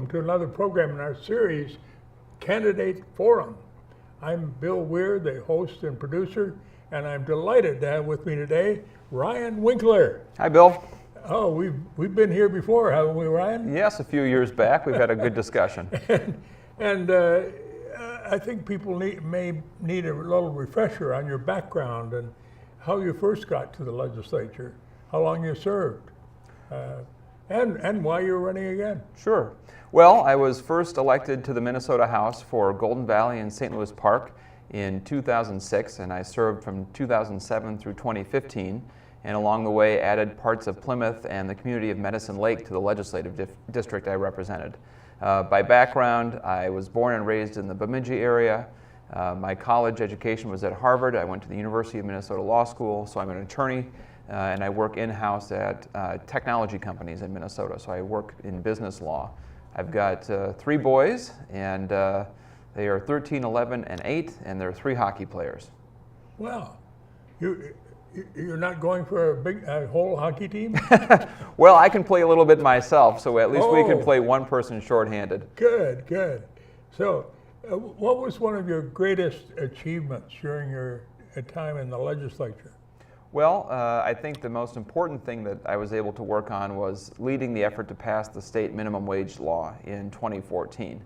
to another program in our series, Candidate Forum. I'm Bill Weir, the host and producer, and I'm delighted to have with me today Ryan Winkler. Hi, Bill. Oh, we've been here before, haven't we, Ryan? Yes, a few years back. We've had a good discussion. and I think people may need a little refresher on your background and how you first got to the legislature, how long you served, and why you're running again. Sure. Well, I was first elected to the Minnesota House for Golden Valley and St. Louis Park in 2006, and I served from 2007 through 2015, and along the way added parts of Plymouth and the community of Medicine Lake to the legislative district I represented. By background, I was born and raised in the Bemidji area. My college education was at Harvard. I went to the University of Minnesota Law School, so I'm an attorney, and I work in-house at technology companies in Minnesota, so I work in business law. I've got 3 boys, and they are 13, 11, and 8, and they're 3 hockey players. Wow. You're not going for a whole hockey team? Well, I can play a little bit myself, so at least we can play one person shorthanded. Good. So, what was one of your greatest achievements during your time in the legislature? Well, I think the most important thing that I was able to work on was leading the effort to pass the state minimum wage law in 2014.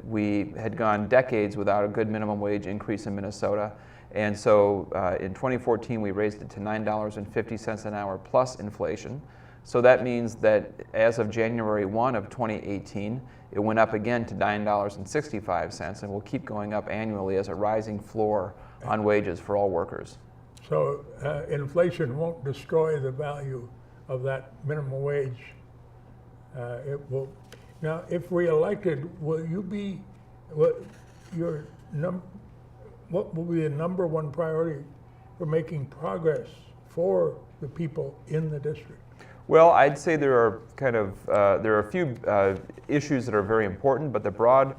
We had gone decades without a good minimum wage increase in Minnesota, and so in 2014 we raised it to $9.50 an hour plus inflation. So that means that as of January 1 of 2018, it went up again to $9.65, and will keep going up annually as a rising floor on wages for all workers. So inflation won't destroy the value of that minimum wage. It will. Now, if reelected, will you be what will be the number one priority for making progress for the people in the district? Well, I'd say there are a few issues that are very important, but the broad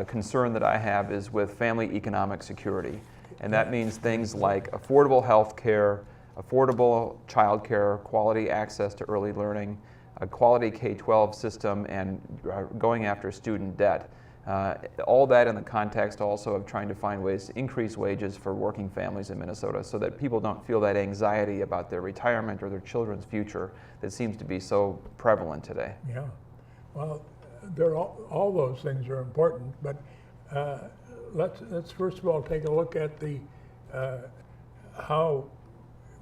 concern that I have is with family economic security. And that means things like affordable health care, affordable child care, quality access to early learning, a quality K-12 system, and going after student debt. All that in the context also of trying to find ways to increase wages for working families in Minnesota so that people don't feel that anxiety about their retirement or their children's future that seems to be so prevalent today. Yeah, well, all those things are important, but let's first of all take a look at the how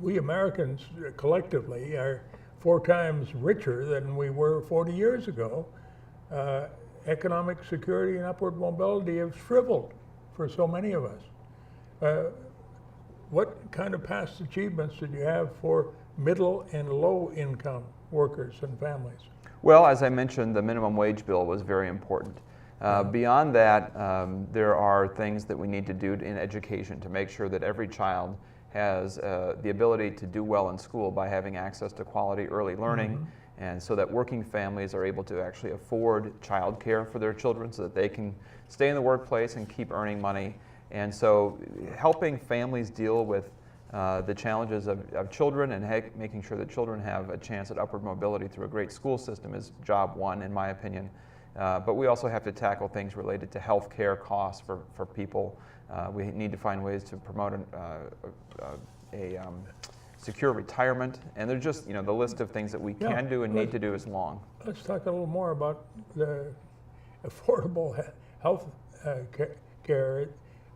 we Americans collectively are 4 times richer than we were 40 years ago. Economic security and upward mobility have shriveled for so many of us. What kind of past achievements did you have for middle and low income workers and families? Well, as I mentioned, the minimum wage bill was very important. Beyond that, there are things that we need to do in education to make sure that every child has the ability to do well in school by having access to quality early learning, and so that working families are able to actually afford child care for their children so that they can stay in the workplace and keep earning money. And so helping families deal with the challenges of children and making sure that children have a chance at upward mobility through a great school system is job one, in my opinion. But we also have to tackle things related to health care costs for people. We need to find ways to promote a secure retirement, and there's just, the list of things that we can do and need to do is long. Let's talk a little more about the affordable health care.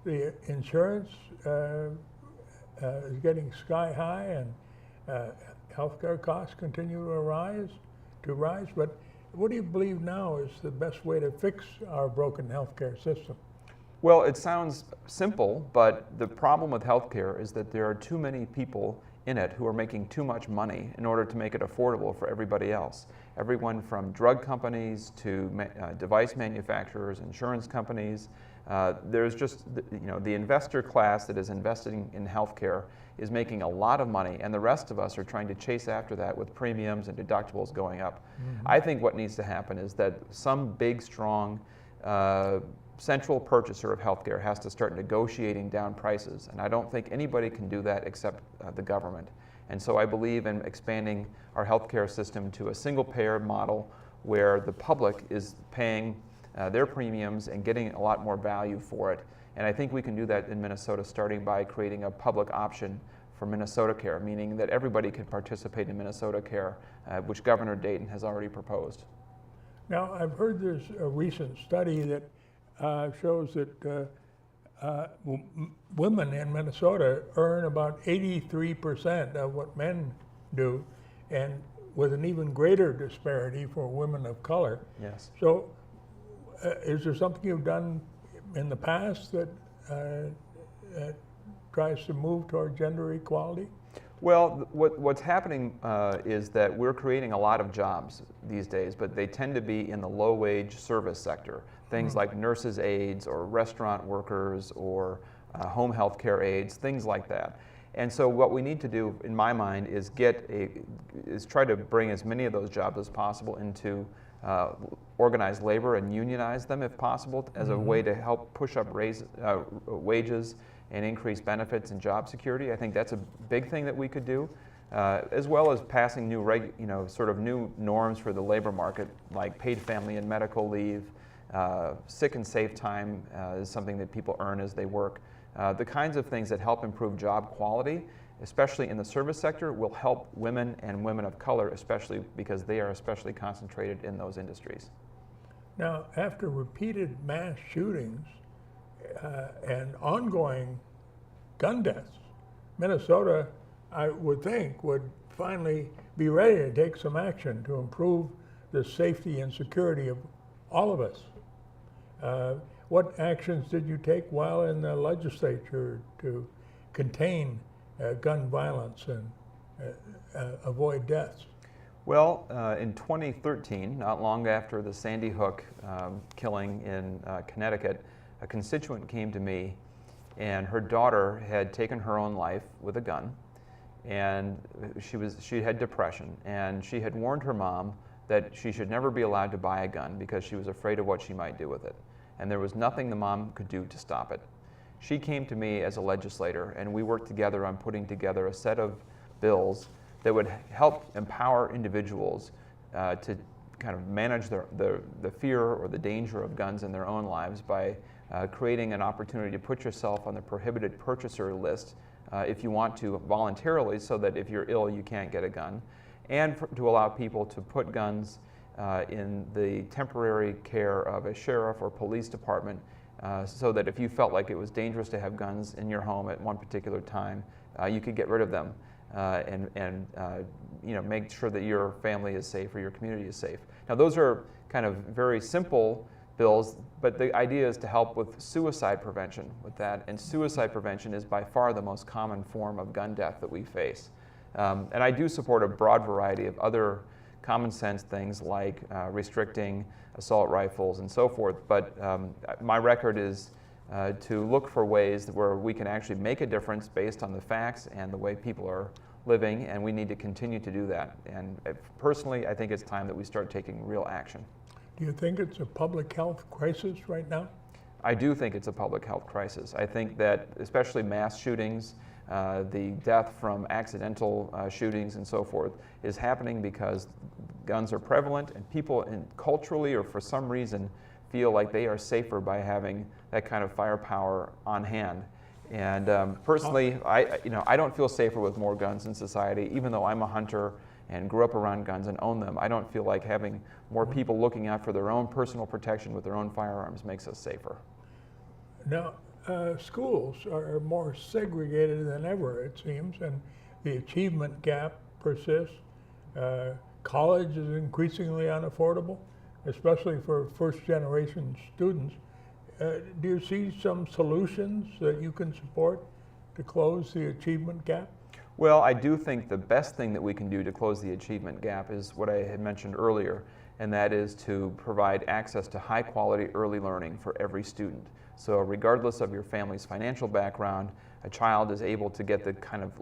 The insurance is getting sky high, and healthcare costs continue to rise. But what do you believe now is the best way to fix our broken healthcare system? Well, it sounds simple, but the problem with healthcare is that there are too many people in it who are making too much money in order to make it affordable for everybody else. Everyone from drug companies to device manufacturers, insurance companies. There's just, the investor class that is investing in healthcare is making a lot of money, and the rest of us are trying to chase after that with premiums and deductibles going up. I think what needs to happen is that some big, strong central purchaser of healthcare has to start negotiating down prices, and I don't think anybody can do that except the government. And so I believe in expanding our healthcare system to a single payer model where the public is paying their premiums and getting a lot more value for it. And I think we can do that in Minnesota, starting by creating a public option for Minnesota Care, meaning that everybody can participate in Minnesota Care, which Governor Dayton has already proposed. Now, I've heard there's a recent study that shows that women in Minnesota earn about 83% of what men do, and with an even greater disparity for women of color. Yes. So, is there something you've done in the past that tries to move toward gender equality? Well, what's happening is that we're creating a lot of jobs these days, but they tend to be in the low-wage service sector. Things like nurses' aides or restaurant workers or home health care aides, things like that. And so what we need to do, in my mind, is try to bring as many of those jobs as possible into organized labor and unionize them if possible as a way to help push up wages and increase benefits and job security. I think that's a big thing that we could do, as well as passing new sort of new norms for the labor market, like paid family and medical leave. Sick and safe time is something that people earn as they work. The kinds of things that help improve job quality, especially in the service sector, will help women and women of color, especially because they are especially concentrated in those industries. Now, after repeated mass shootings and ongoing gun deaths, Minnesota, I would think, would finally be ready to take some action to improve the safety and security of all of us. What actions did you take while in the legislature to contain gun violence and avoid deaths? Well, in 2013, not long after the Sandy Hook killing in Connecticut, a constituent came to me, and her daughter had taken her own life with a gun, and she had depression, and she had warned her mom that she should never be allowed to buy a gun because she was afraid of what she might do with it. And there was nothing the mom could do to stop it. She came to me as a legislator, and we worked together on putting together a set of bills that would help empower individuals to kind of manage the fear or the danger of guns in their own lives by creating an opportunity to put yourself on the prohibited purchaser list if you want to voluntarily, so that if you're ill you can't get a gun, and to allow people to put guns in the temporary care of a sheriff or police department, so that if you felt like it was dangerous to have guns in your home at one particular time, you could get rid of them and make sure that your family is safe or your community is safe. Now, those are kind of very simple bills, but the idea is to help with suicide prevention with that, and suicide prevention is by far the most common form of gun death that we face. And I do support a broad variety of other common sense things like restricting assault rifles and so forth, but my record is to look for ways where we can actually make a difference based on the facts and the way people are living, and we need to continue to do that. And personally, I think it's time that we start taking real action. Do you think it's a public health crisis right now? I do think it's a public health crisis. I think that especially mass shootings, the death from accidental shootings and so forth is happening because guns are prevalent, and people culturally or for some reason feel like they are safer by having that kind of firepower on hand. And personally, I don't feel safer with more guns in society, even though I'm a hunter and grew up around guns and own them. I don't feel like having more people looking out for their own personal protection with their own firearms makes us safer. Now, schools are more segregated than ever, it seems, and the achievement gap persists. College is increasingly unaffordable, especially for first-generation students. Do you see some solutions that you can support to close the achievement gap? Well, I do think the best thing that we can do to close the achievement gap is what I had mentioned earlier, and that is to provide access to high-quality early learning for every student. So regardless of your family's financial background, a child is able to get the kind of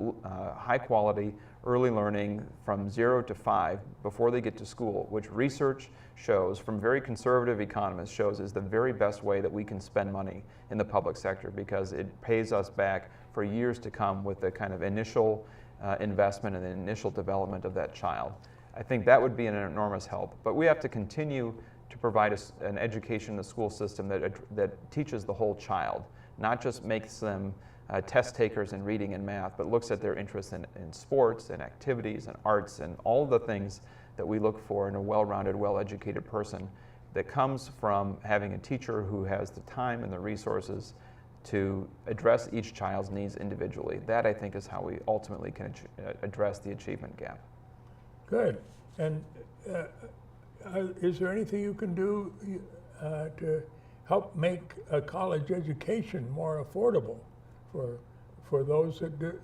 high-quality early learning from 0 to 5 before they get to school, which research shows, from very conservative economists, shows is the very best way that we can spend money in the public sector, because it pays us back for years to come with the kind of initial investment and the initial development of that child. I think that would be an enormous help. But we have to continue to provide an education in the school system that teaches the whole child, not just makes them test takers in reading and math, but looks at their interests in sports and activities and arts and all the things that we look for in a well-rounded, well-educated person, that comes from having a teacher who has the time and the resources to address each child's needs individually. That, I think, is how we ultimately can address the achievement gap. Good. And is there anything you can do to help make a college education more affordable for those that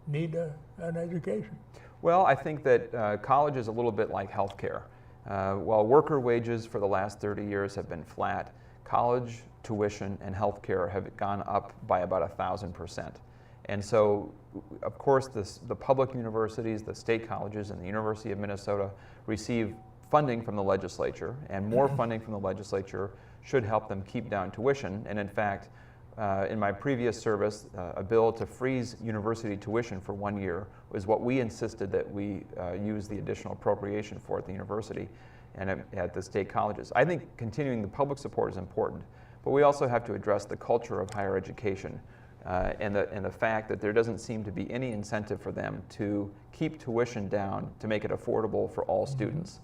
need an education? Well, I think that college is a little bit like healthcare. While worker wages for the last 30 years have been flat, college tuition and healthcare have gone up by about 1,000%. And so, of course, the public universities, the state colleges, and the University of Minnesota receive funding from the legislature, and more funding from the legislature should help them keep down tuition. And in fact, in my previous service, a bill to freeze university tuition for 1 year was what we insisted that we use the additional appropriation for at the university and at the state colleges. I think continuing the public support is important, but we also have to address the culture of higher education and the fact that there doesn't seem to be any incentive for them to keep tuition down to make it affordable for all students.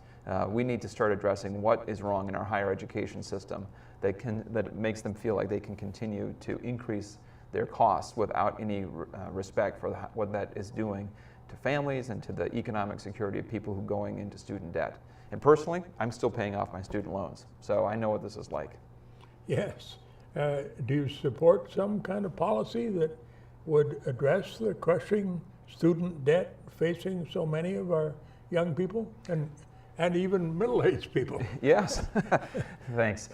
We need to start addressing what is wrong in our higher education system that makes them feel like they can continue to increase their costs without any respect for what that is doing to families and to the economic security of people who are going into student debt. And personally, I'm still paying off my student loans, so I know what this is like. Yes. Do you support some kind of policy that would address the crushing student debt facing so many of our young people and even middle-aged people? Yes, thanks.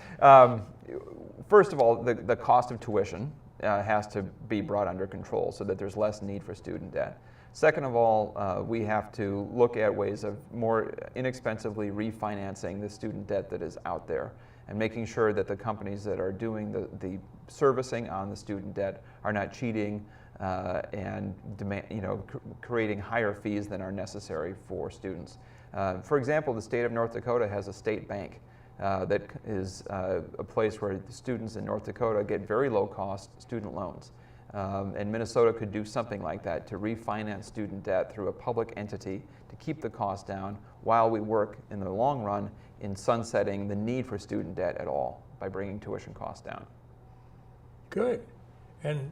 First of all, the cost of tuition has to be brought under control so that there's less need for student debt. Second of all, we have to look at ways of more inexpensively refinancing the student debt that is out there and making sure that the companies that are doing the servicing on the student debt are not cheating and creating higher fees than are necessary for students. For example, the state of North Dakota has a state bank that is a place where the students in North Dakota get very low-cost student loans. And Minnesota could do something like that to refinance student debt through a public entity to keep the cost down while we work in the long run in sunsetting the need for student debt at all by bringing tuition costs down. Good. And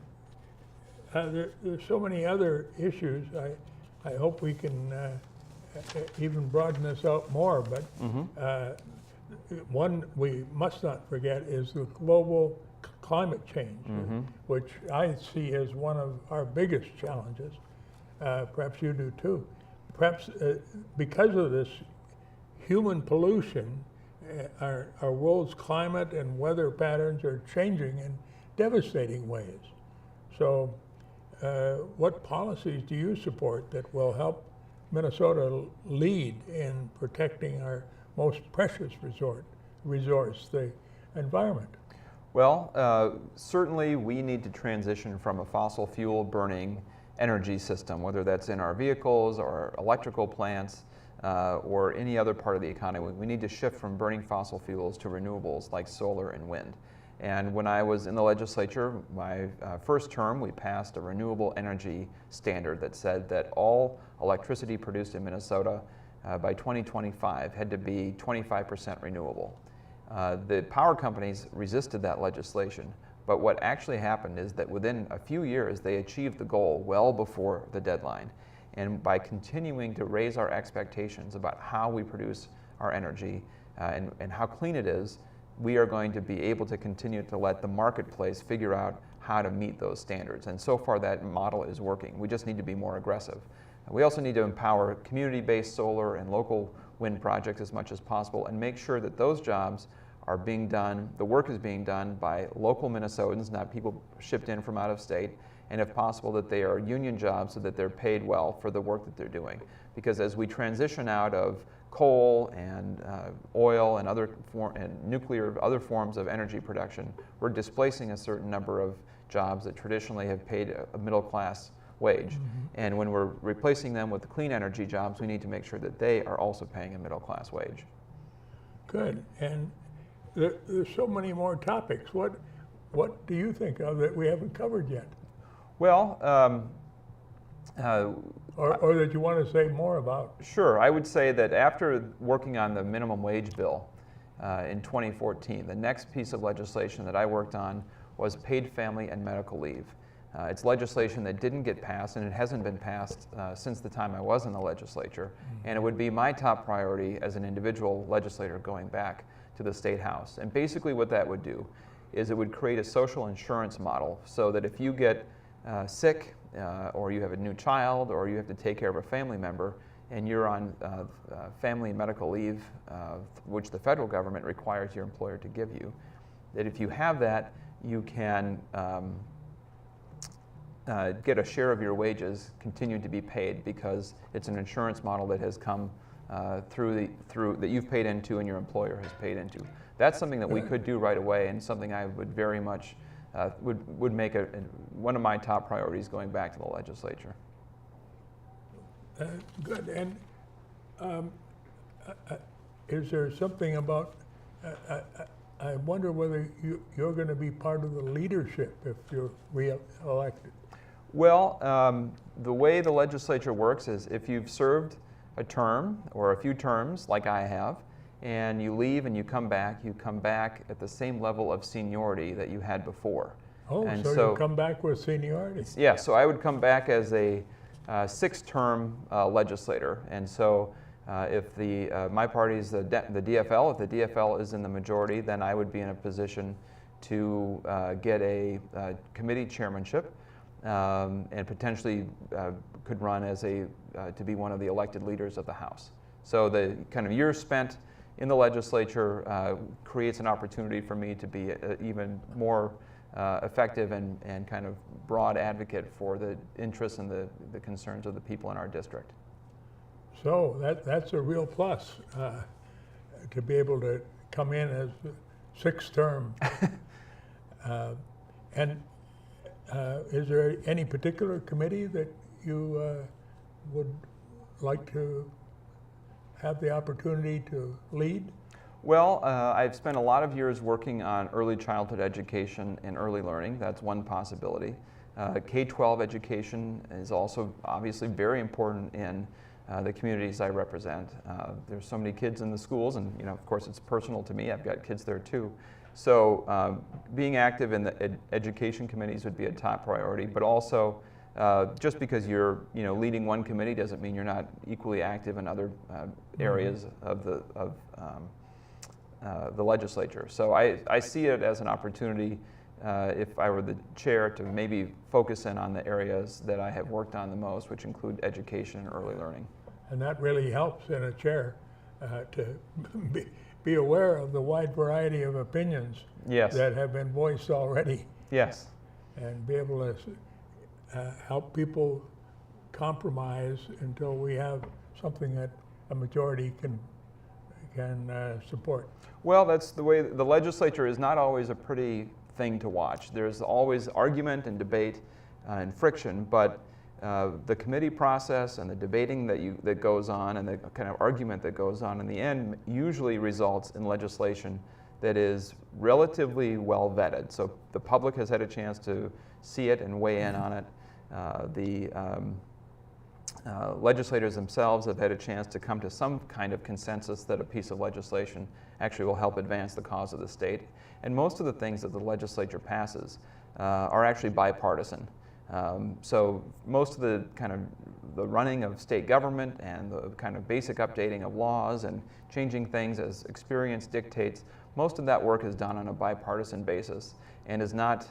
there's so many other issues. I hope we can even broaden this out more, but one we must not forget is the global climate change, which I see as one of our biggest challenges. Perhaps you do too. Perhaps because of this human pollution, our world's climate and weather patterns are changing in devastating ways. So what policies do you support that will help Minnesota lead in protecting our most precious resource, the environment? Well, certainly we need to transition from a fossil fuel burning energy system, whether that's in our vehicles or electrical plants or any other part of the economy. We need to shift from burning fossil fuels to renewables like solar and wind. And when I was in the legislature, my first term, we passed a renewable energy standard that said that all electricity produced in Minnesota by 2025 had to be 25% renewable. The power companies resisted that legislation, but what actually happened is that within a few years they achieved the goal well before the deadline. And by continuing to raise our expectations about how we produce our energy and how clean it is, we are going to be able to continue to let the marketplace figure out how to meet those standards. And so far that model is working. We just need to be more aggressive. We also need to empower community-based solar and local wind projects as much as possible and make sure that those jobs are being done, the work is being done by local Minnesotans, not people shipped in from out of state, and if possible that they are union jobs so that they're paid well for the work that they're doing. Because as we transition out of coal and oil and nuclear, other forms of energy production, we're displacing a certain number of jobs that traditionally have paid a middle class wage. And when we're replacing them with the clean energy jobs, we need to make sure that they are also paying a middle class wage. Good. And there's so many more topics. What do you think of that we haven't covered yet? Well, or that you want to say more about? Sure. I would say that after working on the minimum wage bill in 2014, the next piece of legislation that I worked on was paid family and medical leave. It's legislation that didn't get passed, and it hasn't been passed since the time I was in the legislature. And it would be my top priority as an individual legislator going back to the State House. And basically what that would do is it would create a social insurance model so that if you get sick or you have a new child or you have to take care of a family member and you're on family and medical leave, which the federal government requires your employer to give you, that if you have that, you can get a share of your wages continue to be paid because it's an insurance model that has come through that you've paid into and your employer has paid into. That's something that we could do right away, and something I would very much would make one of my top priorities going back to the legislature. Good. And is there something about? I wonder whether you're going to be part of the leadership if you're re-elected. Well, the way the legislature works is if you've served a term or a few terms, like I have, and you leave and you come back at the same level of seniority that you had before. Oh, and so you come back with seniority? Yeah, so I would come back as a six-term legislator. And so if my party is the DFL, if the DFL is in the majority, then I would be in a position to get a committee chairmanship and potentially could run as to be one of the elected leaders of the House. So the kind of years spent in the legislature creates an opportunity for me to be even more effective and kind of broad advocate for the interests and the concerns of the people in our district. So that's a real plus to be able to come in as sixth term. And is there any particular committee that you would like to have the opportunity to lead? Well, I've spent a lot of years working on early childhood education and early learning. That's one possibility. K-12 education is also obviously very important in the communities I represent. There's so many kids in the schools, and of course it's personal to me. I've got kids there too. So being active in the education committees would be a top priority, but also just because you're leading one committee doesn't mean you're not equally active in other areas of the legislature. So I see it as an opportunity, if I were the chair, to maybe focus in on the areas that I have worked on the most, which include education and early learning. And that really helps in a chair to be aware of the wide variety of opinions that have been voiced already. Yes. And be able to help people compromise until we have something that a majority can support. Well, that's the way. The legislature is not always a pretty thing to watch. There's always argument and debate and friction, but the committee process and the debating that goes on and the kind of argument that goes on in the end usually results in legislation that is relatively well vetted. So the public has had a chance to see it and weigh in on it. The legislators themselves have had a chance to come to some kind of consensus that a piece of legislation actually will help advance the cause of the state. And most of the things that the legislature passes are actually bipartisan. So most of the kind of the running of state government and the kind of basic updating of laws and changing things as experience dictates, most of that work is done on a bipartisan basis and is not,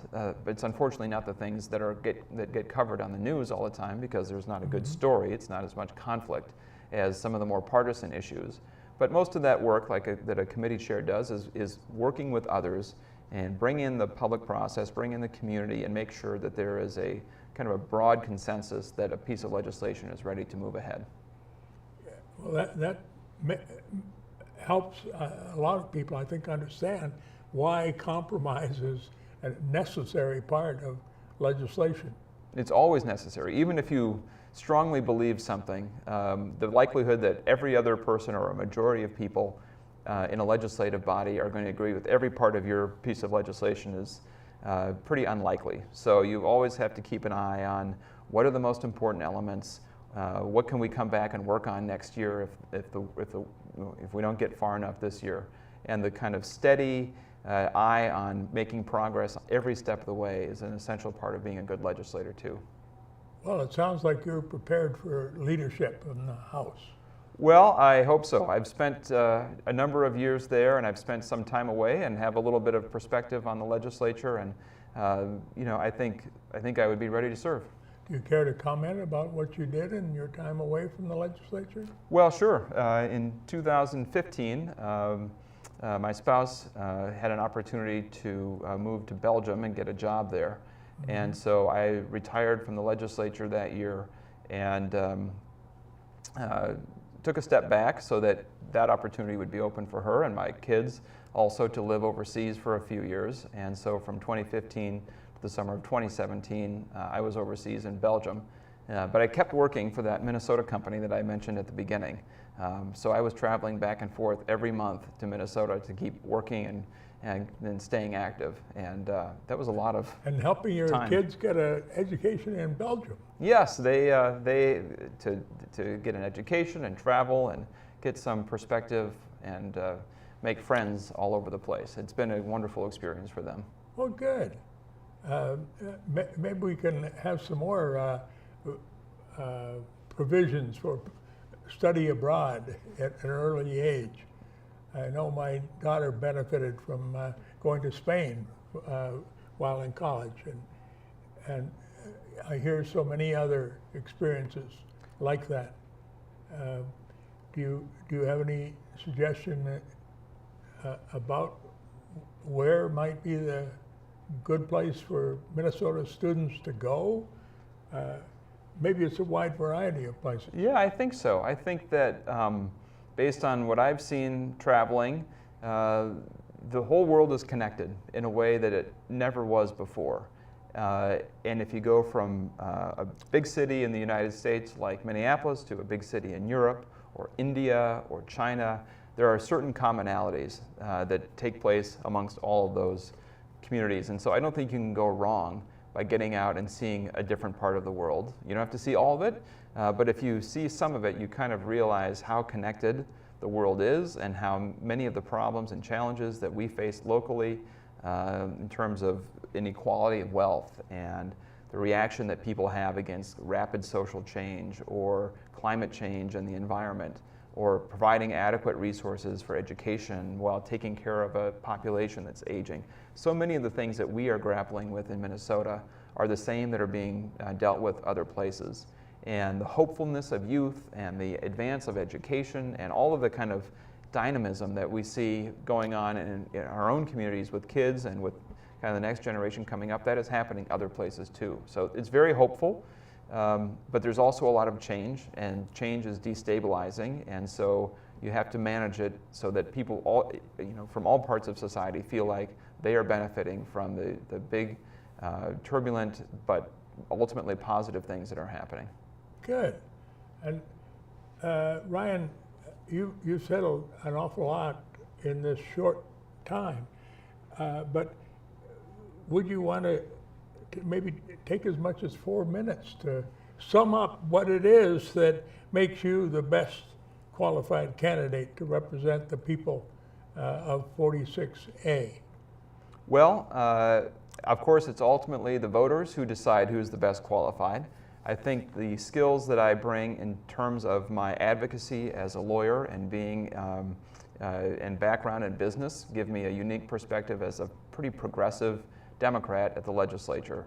it's unfortunately not the things that get covered on the news all the time because there's not a good story. It's not as much conflict as some of the more partisan issues. But most of that work that a committee chair does is working with others and bring in the public process, bring in the community, and make sure that there is a kind of a broad consensus that a piece of legislation is ready to move ahead. Well, that helps a lot of people, I think, understand why compromise is a necessary part of legislation. It's always necessary. Even if you strongly believe something, the likelihood that every other person or a majority of people in a legislative body are going to agree with every part of your piece of legislation is pretty unlikely. So you always have to keep an eye on what are the most important elements, what can we come back and work on next year if we don't get far enough this year. And the kind of steady eye on making progress every step of the way is an essential part of being a good legislator too. Well, it sounds like you're prepared for leadership in the House. Well, I hope so. I've spent a number of years there, and I've spent some time away and have a little bit of perspective on the legislature, and I think I would be ready to serve. Do you care to comment about what you did in your time away from the legislature? Well, sure. In 2015, my spouse had an opportunity to move to Belgium and get a job there. Mm-hmm. And so I retired from the legislature that year and took a step back so that opportunity would be open for her and my kids also to live overseas for a few years. And so from 2015 to the summer of 2017, I was overseas in Belgium. But I kept working for that Minnesota company that I mentioned at the beginning. So I was traveling back and forth every month to Minnesota to keep working and staying active, and that was a lot of and helping your time. Kids get an education in Belgium. Yes, they to get an education and travel and get some perspective and make friends all over the place. It's been a wonderful experience for them. Well, good. Maybe we can have some more provisions for study abroad at an early age. I know my daughter benefited from going to Spain while in college, and I hear so many other experiences like that. Do you have any suggestion about where might be the good place for Minnesota students to go? Maybe it's a wide variety of places. Yeah, I think so. I think that based on what I've seen traveling, the whole world is connected in a way that it never was before. And if you go from a big city in the United States like Minneapolis to a big city in Europe or India or China, there are certain commonalities that take place amongst all of those communities. And so I don't think you can go wrong by getting out and seeing a different part of the world. You don't have to see all of it, but if you see some of it, you kind of realize how connected the world is and how many of the problems and challenges that we face locally in terms of inequality of wealth and the reaction that people have against rapid social change or climate change and the environment, or providing adequate resources for education while taking care of a population that's aging. So many of the things that we are grappling with in Minnesota are the same that are being dealt with other places. And the hopefulness of youth and the advance of education and all of the kind of dynamism that we see going on in our own communities with kids and with kind of the next generation coming up, that is happening other places too. So it's very hopeful. But there's also a lot of change, and change is destabilizing, and so you have to manage it so that people from all parts of society feel like they are benefiting from the big, turbulent, but ultimately positive things that are happening. Good. And Ryan, you said an awful lot in this short time, but would you want to maybe take as much as 4 minutes to sum up what it is that makes you the best qualified candidate to represent the people of 46A? Well, of course, it's ultimately the voters who decide who's the best qualified. I think the skills that I bring in terms of my advocacy as a lawyer and being and background in business give me a unique perspective as a pretty progressive Democrat at the legislature.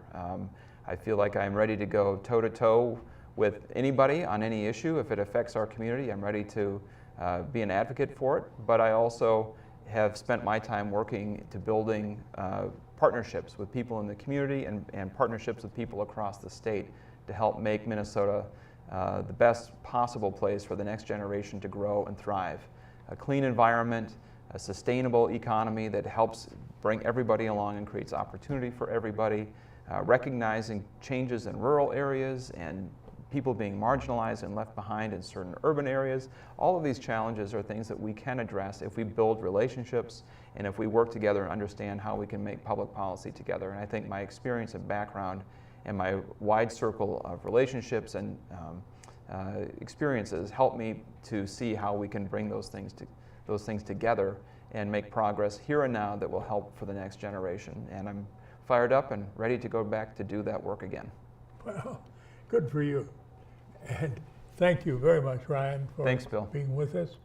I feel like I'm ready to go toe-to-toe with anybody on any issue. If it affects our community, I'm ready to be an advocate for it. But I also have spent my time working to building partnerships with people in the community and partnerships with people across the state to help make Minnesota the best possible place for the next generation to grow and thrive. A clean environment, a sustainable economy that helps bring everybody along and creates opportunity for everybody, recognizing changes in rural areas and people being marginalized and left behind in certain urban areas. All of these challenges are things that we can address if we build relationships and if we work together and understand how we can make public policy together. And I think my experience and background and my wide circle of relationships and experiences help me to see how we can bring those things together and make progress here and now that will help for the next generation. And I'm fired up and ready to go back to do that work again. Well, good for you. And thank you very much, Ryan, for Thanks, Bill. being with us.